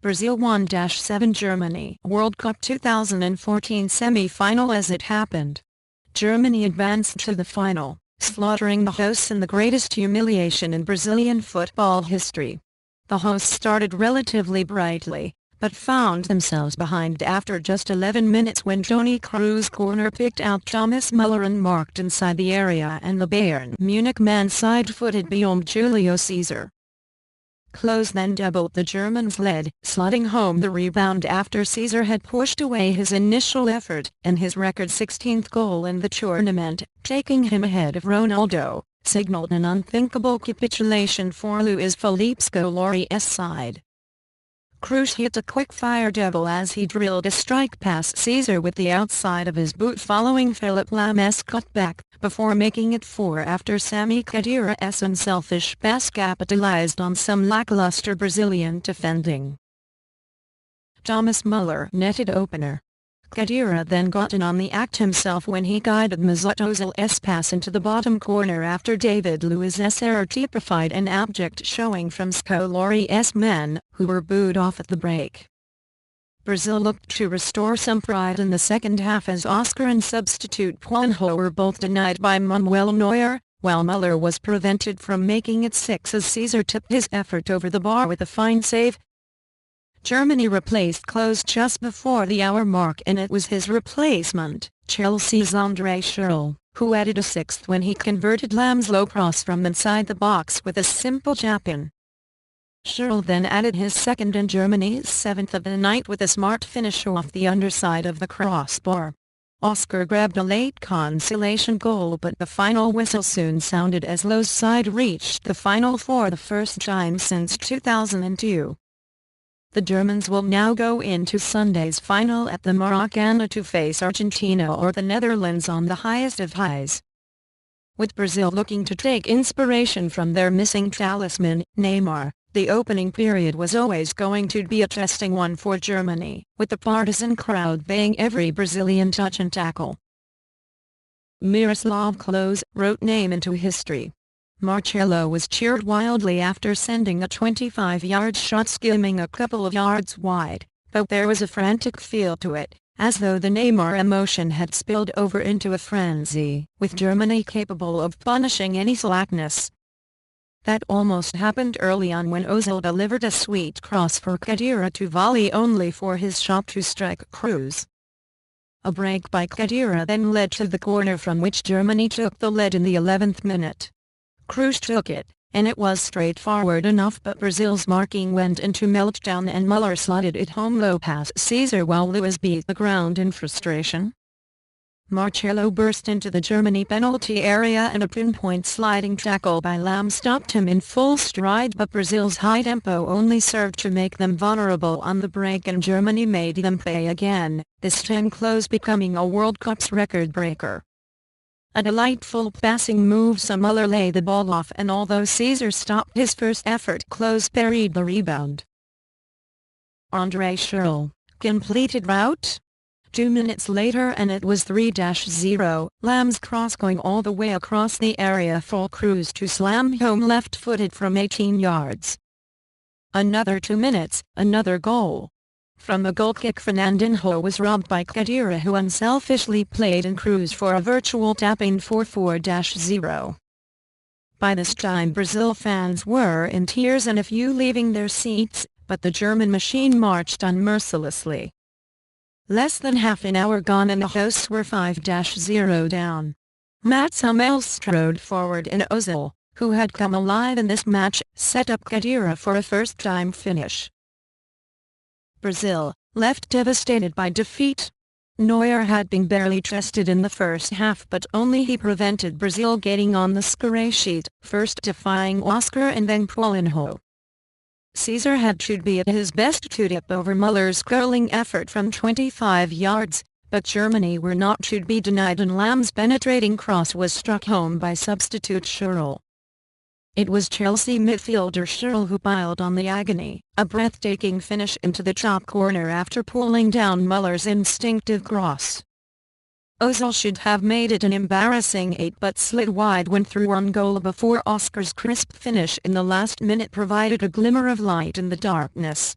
Brazil 1-7 Germany World Cup 2014 semi-final. As it happened, Germany advanced to the final, slaughtering the hosts in the greatest humiliation in Brazilian football history. The hosts started relatively brightly, but found themselves behind after just 11 minutes when Toni Kroos' corner picked out Thomas Muller and marked inside the area, and the Bayern Munich man side-footed beyond Julio Cesar. Kroos then doubled the Germans' lead, slotting home the rebound after Cesar had pushed away his initial effort and his record 16th goal in the tournament, taking him ahead of Ronaldo, signaled an unthinkable capitulation for Luis Felipe Scolari's side. Kroos hit a quick-fire double as he drilled a strike past Cesar with the outside of his boot following Philipp Lam's cutback, before making it 4 after Sami Khedira's unselfish pass capitalized on some lackluster Brazilian defending. Thomas Muller netted opener. Khedira then got in on the act himself when he guided Mesut Ozil's pass into the bottom corner after David Luiz's error typified an abject showing from Scolari's men, who were booed off at the break. Brazil looked to restore some pride in the second half as Oscar and substitute Paulinho were both denied by Manuel Neuer, while Muller was prevented from making it 6 as Cesar tipped his effort over the bar with a fine save. Germany replaced Kroos just before the hour mark, and it was his replacement, Chelsea's Andre Schürrle, who added a 6th when he converted Lam's low cross from inside the box with a simple tap-in. Schürrle then added his 2nd and Germany's 7th of the night with a smart finish off the underside of the crossbar. Oscar grabbed a late consolation goal, but the final whistle soon sounded as Lowe's side reached the final for the first time since 2002. The Germans will now go into Sunday's final at the Maracanã to face Argentina or the Netherlands on the highest of highs. With Brazil looking to take inspiration from their missing talisman, Neymar, the opening period was always going to be a testing one for Germany, with the partisan crowd baying every Brazilian touch and tackle. Miroslav Klose wrote name into history. Marcelo was cheered wildly after sending a 25-yard shot skimming a couple of yards wide, but there was a frantic feel to it, as though the Neymar emotion had spilled over into a frenzy, with Germany capable of punishing any slackness. That almost happened early on when Ozil delivered a sweet cross for Khedira to volley, only for his shot to strike Kroos. A break by Khedira then led to the corner from which Germany took the lead in the 11th minute. Kroos took it, and it was straightforward enough, but Brazil's marking went into meltdown and Muller slotted it home low past Cesar while Luis beat the ground in frustration. Marcelo burst into the Germany penalty area and a pinpoint sliding tackle by Lam stopped him in full stride, but Brazil's high tempo only served to make them vulnerable on the break, and Germany made them pay again, this time Klose becoming a World Cup's record breaker. A delightful passing move saw Muller lay the ball off, and although Cesar stopped his first effort, Klose parried the rebound. Andre Schürrle completed route. 2 minutes later and it was 3-0, Lam's cross going all the way across the area for Kroos to slam home left-footed from 18 yards. Another 2 minutes, another goal. From a goal kick, Fernandinho was robbed by Khedira, who unselfishly played in Kroos for a virtual tap-in for 4-0. By this time Brazil fans were in tears and a few leaving their seats, but the German machine marched on mercilessly. Less than half an hour gone and the hosts were 5-0 down. Mats Hummels strode forward and Ozil, who had come alive in this match, set up Khedira for a first-time finish. Brazil, left devastated by defeat. Neuer had been barely trusted in the first half, but only he prevented Brazil getting on the score sheet, first defying Oscar and then Paulinho. Cesar had to be at his best to tip over Muller's curling effort from 25 yards, but Germany were not to be denied and Lam's penetrating cross was struck home by substitute Schürrle. It was Chelsea midfielder Schürrle who piled on the agony, a breathtaking finish into the top corner after pulling down Muller's instinctive cross. Ozil should have made it an embarrassing 8 but slid wide when through on goal before Oscar's crisp finish in the last minute provided a glimmer of light in the darkness.